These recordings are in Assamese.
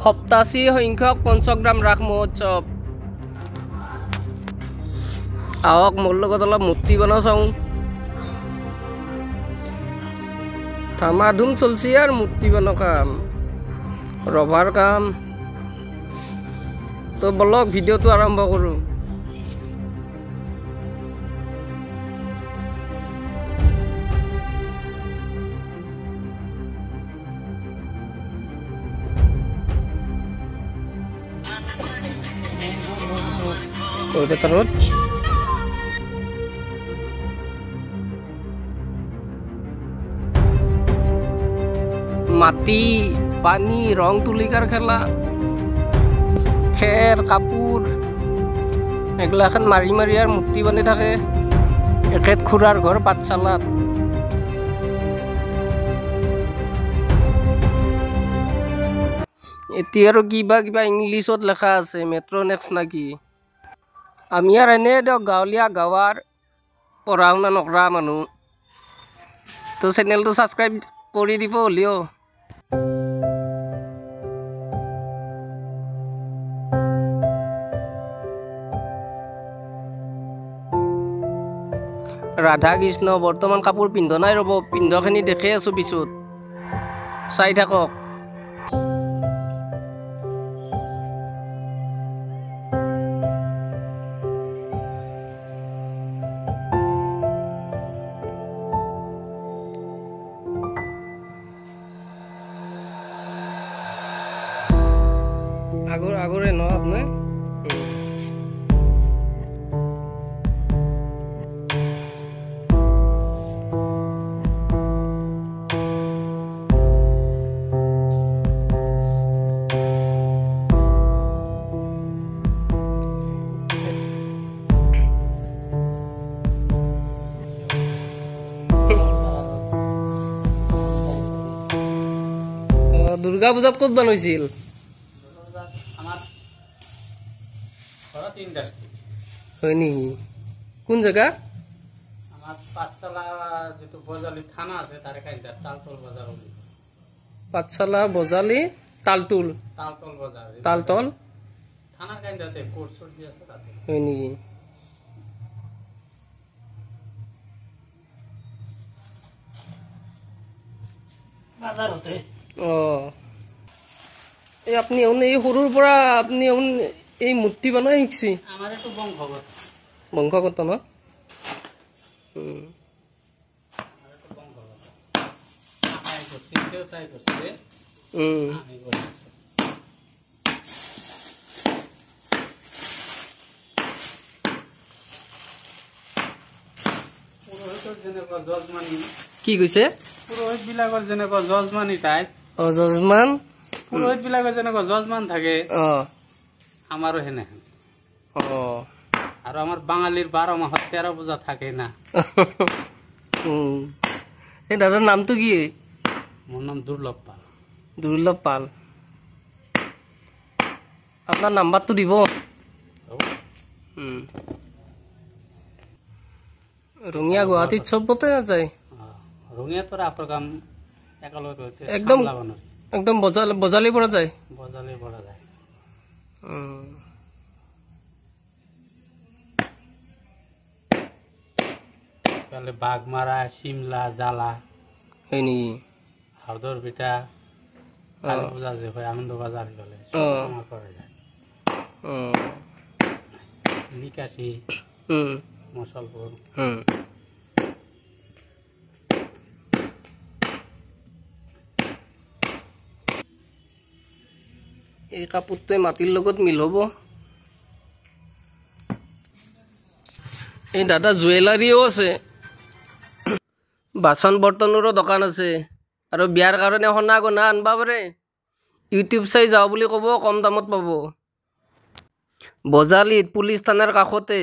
সপ্তাশী সংখ্যক পঞ্চগ্ৰাম ৰাস মহোৎসৱ। আহক মোৰ লগত অলপ মূৰ্তি বনাও চাওঁ। ধামাধুম চলছি আর মূর্তি বানো কাম, রভার কাম। তো বলক ভিডিওটো আরম্ভ করো। ওর ভেতরত মাটি পানি রং তুলিকার খেলা, খের কাপড় এগুলাখান মারি মারি আর মূর্তি বানি থাকে। এখেত খুড়ার ঘর পাঠশালাত। এতিয়া আৰু কিবা কিবা ইংলিছত লেখা আছে, মেট্ৰনেক্স নাকি। আমি আৰ এনে দিয়ক গাঁৱলীয়া গাঁৱৰ পঢ়া শুনা নকৰা মানুহ, তো চেনেলটো ছাবস্ক্ৰাইব কৰি দিব হ'লেও। ৰাধা কৃষ্ণ বৰ্তমান কাপোৰ পিন্ধ নাই, ৰ'ব পিন্ধখিনি দেখি আছো পিছত, চাই থাকক। আগরে ন আপনি দুর্গা পূজাত ক'ত বনাইছিল? হয় নেকি? কোন জায়গা? আমার পাঠশালা যেটো বজালি থানা আছে তার কাইন্দার তালতল বাজার বলি। পাঠশালা বজালি তালতুল তালতল বাজার, তালতল থানার কাইন্দাতে কোর্ট সর্দি আছে তাতে। হয় নেকি? বাজার হতে ও এই আপনি এই সৰুৰ পৰা আপনি এই মূৰ্তি বনাই শিকছি? আমাৰ একটু বংশগত বংশগত ন? কি কৈছে? পুৰোহিত বিলাকৰ যেনেকুৱা যজমানি টাইপ। যজমান পুৰোহিত বিলাকৰ যেনেকুৱা যজমান থাকে, আমাৰো সেনেহেন। আৰু আমাৰ বাঙালীৰ 12 মাহত 13 পূজা থাকে না। এই দাদাৰ নামটো কি? মোৰ নাম দুৰ্লভ পাল। দুৰ্লভ পাল। আপোনাৰ নাম্বাৰটো দিব। ৰঙিয়া গুৱাহাটীত চবতে নাযায়। ৰঙিয়াত পৰা আপোনাৰ কাম একেলগে একদম একদম বজালিৰ পৰা যায়। বজালিৰ পৰা যায়। বাগমাৰা, চিমলা, জালা হয় নেকি? হাউদৰ পিঠা, কালী পূজা যে হয় আনন্দ বাজাৰ গ'লে আমাৰ পৰা যায়। নিকাশি, মচলপুৰ। এই কাপোৰটোৱে মাটিৰ লগত মিল হ'ব। এই দাদা জুৱেলাৰীও আছে, বাচন বৰ্তনৰো দোকান আছে, আৰু বিয়াৰ কাৰণে সোণা গহনা আনবা পাৰে। ইউটিউব চাই যাওঁ বুলি ক'ব, কম দামত পাব। বজালিত পুলিচ থানাৰ কাষতে।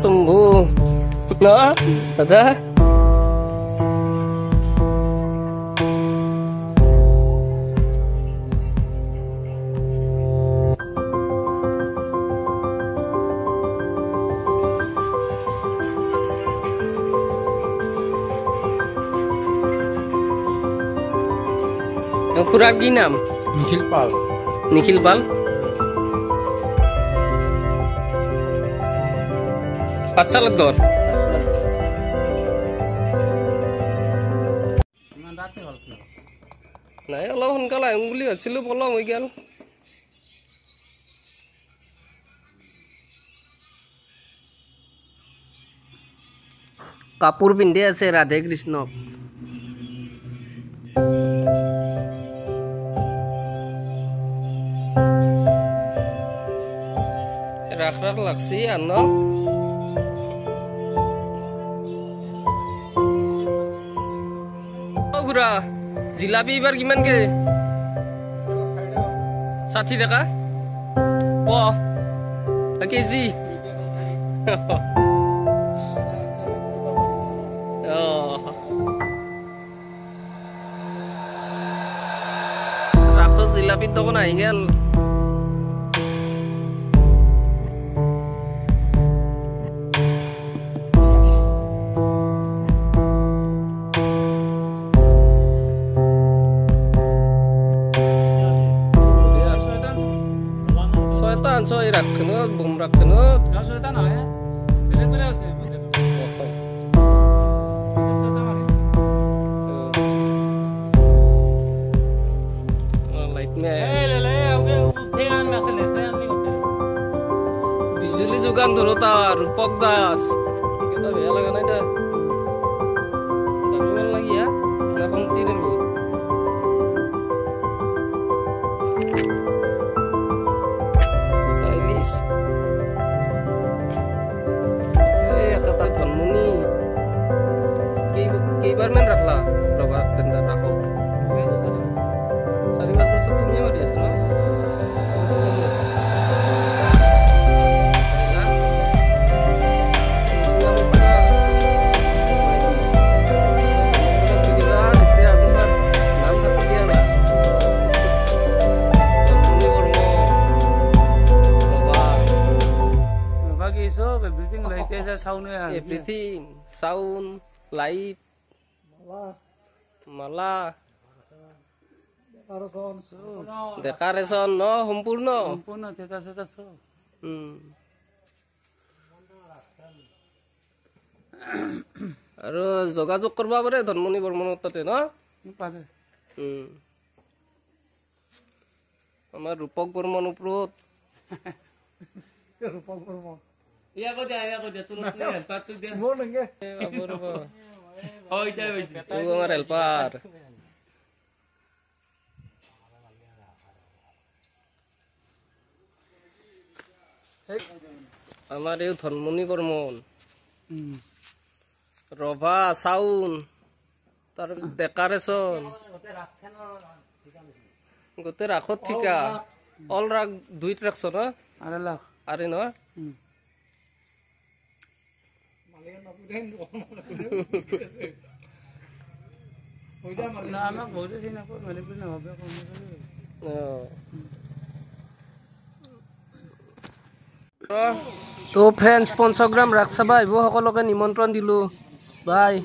শম্ভু না দাদা খুড়ার কি নাম? নিখিল পাল। নিখিল পাল। পাঠশালাত ঘর। নাই অলপ সোনকালে আহিম বুলি ভাবিছিলো পলম হৈ গেল। কাপোৰ পিন্ধি আছে ৰাধে কৃষ্ণক। রাখ রাখ লাগছি আর ন ঘুরা জিলাপি এবার কিমান কে 60 টাকা কেজি রাখো জিলাপির দোকান আহি গেল। Soy rakhnut bum rakhnut না শয়তান হয় বেলে করে আছে light me ले ले आगे ध्यान में से ले से नहीं होते बिजली जुगान धरता रूपक दास केता বেয়া লাগা না এটা দামি লাগিয়া এখন 3 এর Barman rakla, berapa tenda rakok? 4 baju tu punya dia sana. Bagi so everything like this sound everything sound light মালা ডেকাৰেশ্যন ন সম্পূৰ্ণ সম্পূৰ্ণ এটা সেটা সব আৰু যোগাযোগ কৰিব পাৰে ধনমণি বৰ্মনৰ তাতে ন পাৰে আমাৰ ৰূপক বৰ্মন ওপৰত ৰূপক বৰ্মন ইয়া কৈ দিয়া তুলক নে হেল্পাৰটো দিয়া মোৰ নগে ৰব ওই যাই হইছে ও আমার হেল্পার আমার এই ধনমণি বর্মন রভা সাউন তার ডেকারেশন গোটে রাখত ঠিকা অল রাখ 2 রাখছ না আরে লাখ আরে না তো ফ্রেন্ডস 500 গ্রাম রাখছাবা আইব সকলকে নিমন্ত্রণ দিলো বাই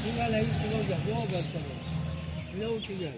Tinggal lagi, tinggal jauh, jauh, jauh. Jauh tinggal.